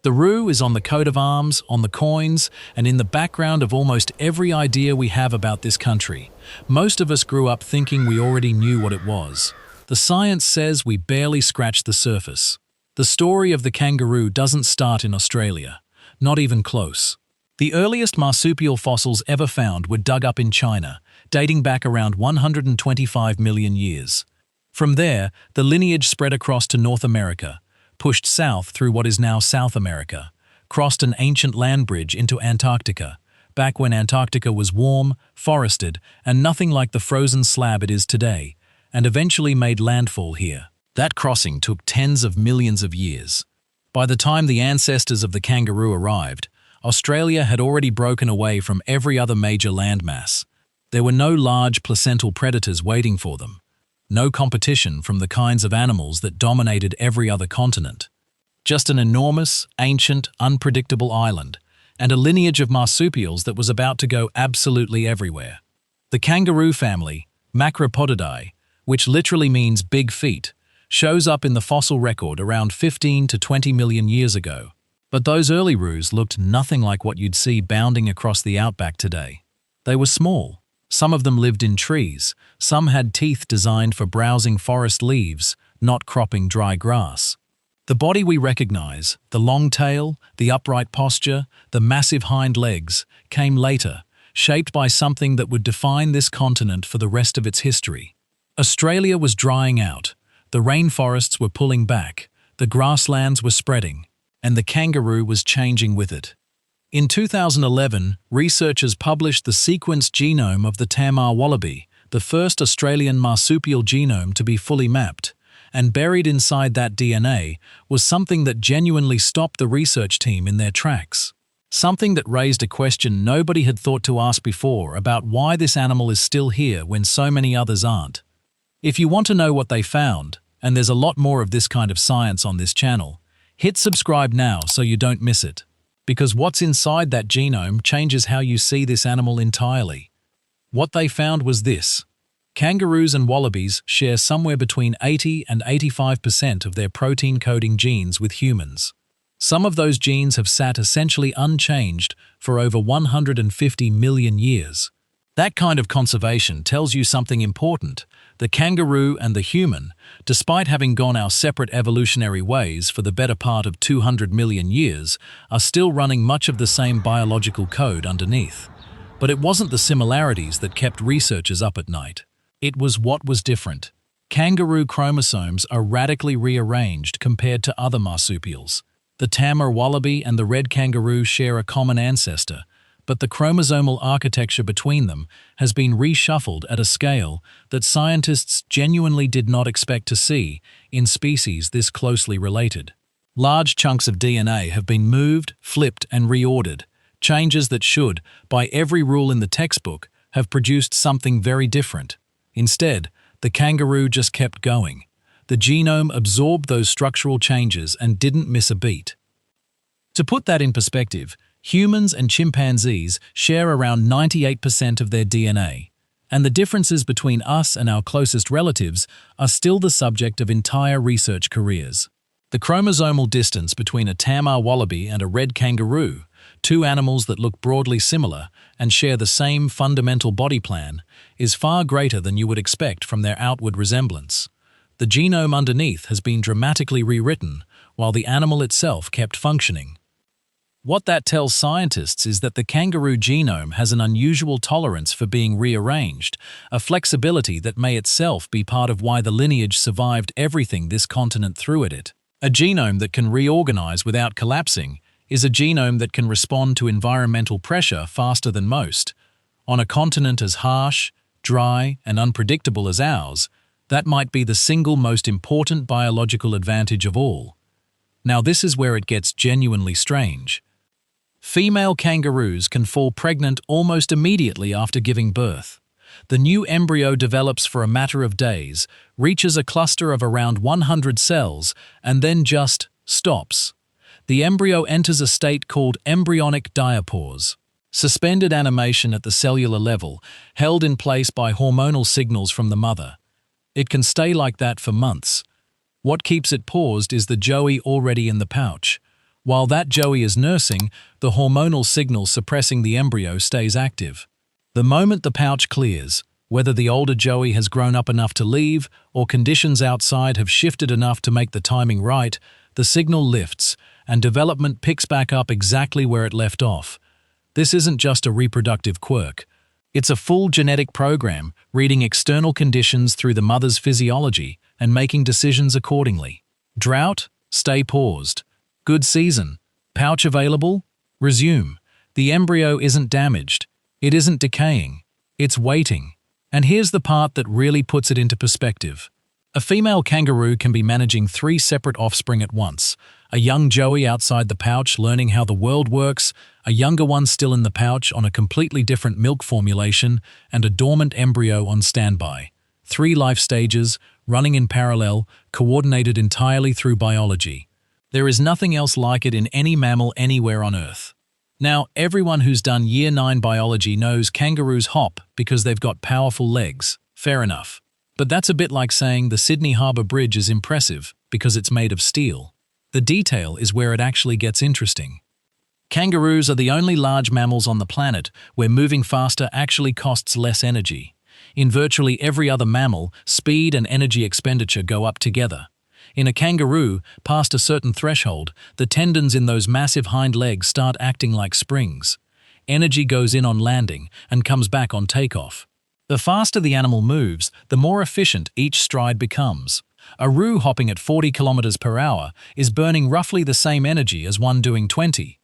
The roo is on the coat of arms, on the coins, and in the background of almost every idea we have about this country. Most of us grew up thinking we already knew what it was. The science says we barely scratched the surface. The story of the kangaroo doesn't start in Australia. Not even close. The earliest marsupial fossils ever found were dug up in China, dating back around 125 million years. From there, the lineage spread across to North America, pushed south through what is now South America, crossed an ancient land bridge into Antarctica, back when Antarctica was warm, forested, and nothing like the frozen slab it is today, and eventually made landfall here. That crossing took tens of millions of years. By the time the ancestors of the kangaroo arrived, Australia had already broken away from every other major landmass. There were no large placental predators waiting for them. No competition from the kinds of animals that dominated every other continent. Just an enormous, ancient, unpredictable island, and a lineage of marsupials that was about to go absolutely everywhere. The kangaroo family, Macropodidae, which literally means big feet, shows up in the fossil record around 15 to 20 million years ago. But those early roos looked nothing like what you'd see bounding across the outback today. They were small. Some of them lived in trees. Some had teeth designed for browsing forest leaves, not cropping dry grass. The body we recognize, the long tail, the upright posture, the massive hind legs, came later, shaped by something that would define this continent for the rest of its history. Australia was drying out. The rainforests were pulling back. The grasslands were spreading. And the kangaroo was changing with it. In 2011, researchers published the sequenced genome of the Tamar wallaby, the first Australian marsupial genome to be fully mapped, and buried inside that DNA was something that genuinely stopped the research team in their tracks. Something that raised a question nobody had thought to ask before about why this animal is still here when so many others aren't. If you want to know what they found, and there's a lot more of this kind of science on this channel, hit subscribe now so you don't miss it. Because what's inside that genome changes how you see this animal entirely. What they found was this. Kangaroos and wallabies share somewhere between 80 and 85% of their protein-coding genes with humans. Some of those genes have sat essentially unchanged for over 150 million years. That kind of conservation tells you something important. The kangaroo and the human, despite having gone our separate evolutionary ways for the better part of 200 million years, are still running much of the same biological code underneath. But it wasn't the similarities that kept researchers up at night. It was what was different. Kangaroo chromosomes are radically rearranged compared to other marsupials. The Tamar wallaby and the red kangaroo share a common ancestor, but the chromosomal architecture between them has been reshuffled at a scale that scientists genuinely did not expect to see in species this closely related. Large chunks of DNA have been moved, flipped, and reordered, changes that should, by every rule in the textbook, have produced something very different. Instead, the kangaroo just kept going. The genome absorbed those structural changes and didn't miss a beat. To put that in perspective, humans and chimpanzees share around 98% of their DNA, and the differences between us and our closest relatives are still the subject of entire research careers. The chromosomal distance between a Tamar wallaby and a red kangaroo, two animals that look broadly similar and share the same fundamental body plan, is far greater than you would expect from their outward resemblance. The genome underneath has been dramatically rewritten, while the animal itself kept functioning. What that tells scientists is that the kangaroo genome has an unusual tolerance for being rearranged, a flexibility that may itself be part of why the lineage survived everything this continent threw at it. A genome that can reorganize without collapsing is a genome that can respond to environmental pressure faster than most. On a continent as harsh, dry, and unpredictable as ours, that might be the single most important biological advantage of all. Now this is where it gets genuinely strange. Female kangaroos can fall pregnant almost immediately after giving birth. The new embryo develops for a matter of days, reaches a cluster of around 100 cells, and then just stops. The embryo enters a state called embryonic diapause. Suspended animation at the cellular level, held in place by hormonal signals from the mother. It can stay like that for months. What keeps it paused is the joey already in the pouch. While that joey is nursing, the hormonal signal suppressing the embryo stays active. The moment the pouch clears, whether the older joey has grown up enough to leave or conditions outside have shifted enough to make the timing right, the signal lifts, and development picks back up exactly where it left off. This isn't just a reproductive quirk. It's a full genetic program, reading external conditions through the mother's physiology and making decisions accordingly. Drought? Stay paused. Good season? Pouch available? Resume. The embryo isn't damaged. It isn't decaying. It's waiting. And here's the part that really puts it into perspective. A female kangaroo can be managing 3 separate offspring at once. A young joey outside the pouch learning how the world works, a younger one still in the pouch on a completely different milk formulation, and a dormant embryo on standby. 3 life stages, running in parallel, coordinated entirely through biology. There is nothing else like it in any mammal anywhere on Earth. Now, everyone who's done Year 9 biology knows kangaroos hop because they've got powerful legs. Fair enough. But that's a bit like saying the Sydney Harbour Bridge is impressive because it's made of steel. The detail is where it actually gets interesting. Kangaroos are the only large mammals on the planet where moving faster actually costs less energy. In virtually every other mammal, speed and energy expenditure go up together. In a kangaroo, past a certain threshold, the tendons in those massive hind legs start acting like springs. Energy goes in on landing and comes back on takeoff. The faster the animal moves, the more efficient each stride becomes. A roo hopping at 40 kilometers per hour is burning roughly the same energy as one doing 20.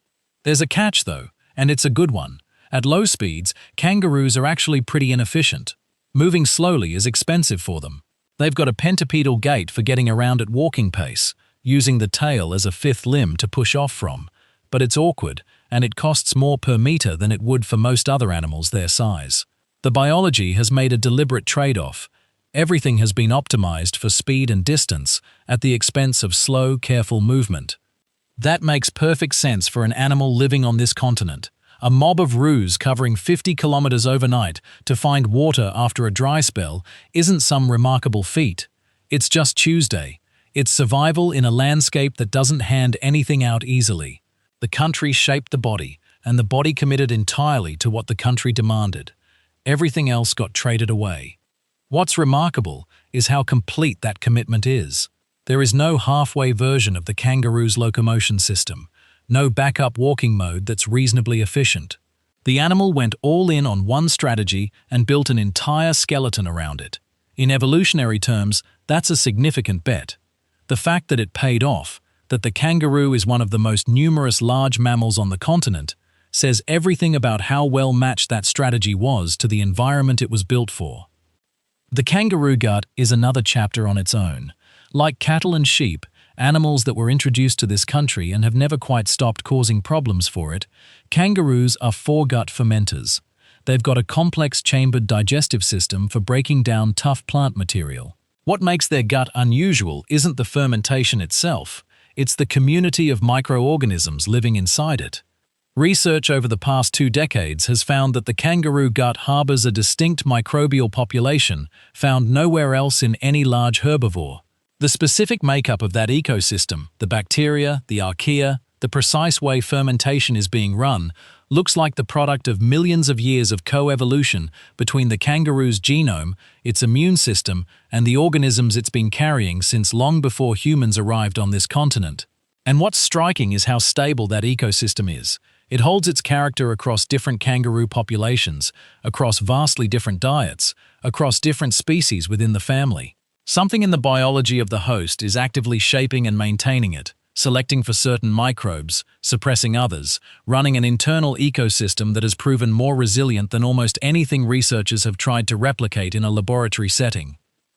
There's a catch though, and it's a good one. At low speeds, kangaroos are actually pretty inefficient. Moving slowly is expensive for them. They've got a pentapedal gait for getting around at walking pace, using the tail as a 5th limb to push off from. But it's awkward, and it costs more per meter than it would for most other animals their size. The biology has made a deliberate trade-off. Everything has been optimized for speed and distance at the expense of slow, careful movement. That makes perfect sense for an animal living on this continent. A mob of roos covering 50 kilometers overnight to find water after a dry spell isn't some remarkable feat. It's just Tuesday. It's survival in a landscape that doesn't hand anything out easily. The country shaped the body, and the body committed entirely to what the country demanded. Everything else got traded away. What's remarkable is how complete that commitment is. There is no halfway version of the kangaroo's locomotion system. No backup walking mode that's reasonably efficient. The animal went all in on one strategy and built an entire skeleton around it. In evolutionary terms, that's a significant bet. The fact that it paid off, that the kangaroo is one of the most numerous large mammals on the continent, says everything about how well matched that strategy was to the environment it was built for. The kangaroo gut is another chapter on its own. Like cattle and sheep, animals that were introduced to this country and have never quite stopped causing problems for it, kangaroos are foregut fermenters. They've got a complex chambered digestive system for breaking down tough plant material. What makes their gut unusual isn't the fermentation itself, it's the community of microorganisms living inside it. Research over the past 2 decades has found that the kangaroo gut harbors a distinct microbial population found nowhere else in any large herbivore. The specific makeup of that ecosystem, the bacteria, the archaea, the precise way fermentation is being run, looks like the product of millions of years of co-evolution between the kangaroo's genome, its immune system, and the organisms it's been carrying since long before humans arrived on this continent. And what's striking is how stable that ecosystem is. It holds its character across different kangaroo populations, across vastly different diets, across different species within the family. Something in the biology of the host is actively shaping and maintaining it, selecting for certain microbes, suppressing others, running an internal ecosystem that has proven more resilient than almost anything researchers have tried to replicate in a laboratory setting.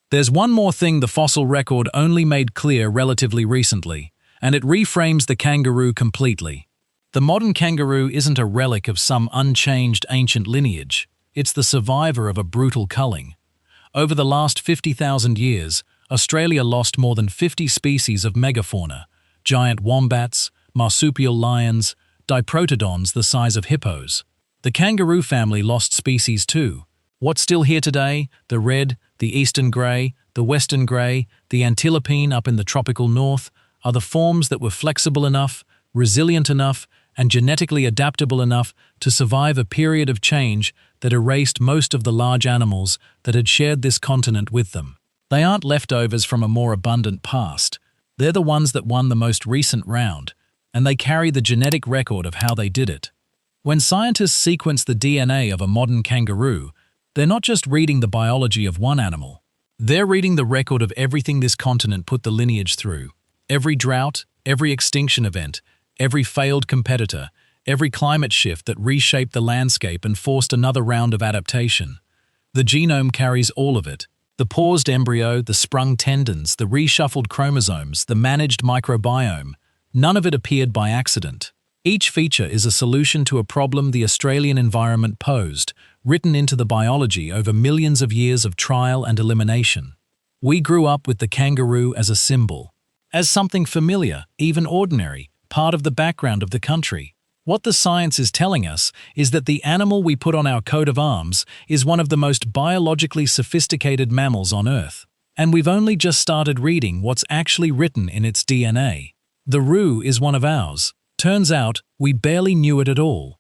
There's one more thing the fossil record only made clear relatively recently, and it reframes the kangaroo completely. The modern kangaroo isn't a relic of some unchanged ancient lineage. It's the survivor of a brutal culling. Over the last 50,000 years, Australia lost more than 50 species of megafauna, giant wombats, marsupial lions, diprotodons the size of hippos. The kangaroo family lost species too. What's still here today, the red, the eastern grey, the western grey, the antilopine up in the tropical north, are the forms that were flexible enough, resilient enough, and genetically adaptable enough to survive a period of change that erased most of the large animals that had shared this continent with them. They aren't leftovers from a more abundant past. They're the ones that won the most recent round, and they carry the genetic record of how they did it. When scientists sequence the DNA of a modern kangaroo, they're not just reading the biology of one animal. They're reading the record of everything this continent put the lineage through. Every drought, every extinction event, every failed competitor, every climate shift that reshaped the landscape and forced another round of adaptation. The genome carries all of it. The paused embryo, the sprung tendons, the reshuffled chromosomes, the managed microbiome. None of it appeared by accident. Each feature is a solution to a problem the Australian environment posed, written into the biology over millions of years of trial and elimination. We grew up with the kangaroo as a symbol, as something familiar, even ordinary, part of the background of the country. What the science is telling us is that the animal we put on our coat of arms is one of the most biologically sophisticated mammals on Earth. And we've only just started reading what's actually written in its DNA. The roo is one of ours. Turns out, we barely knew it at all.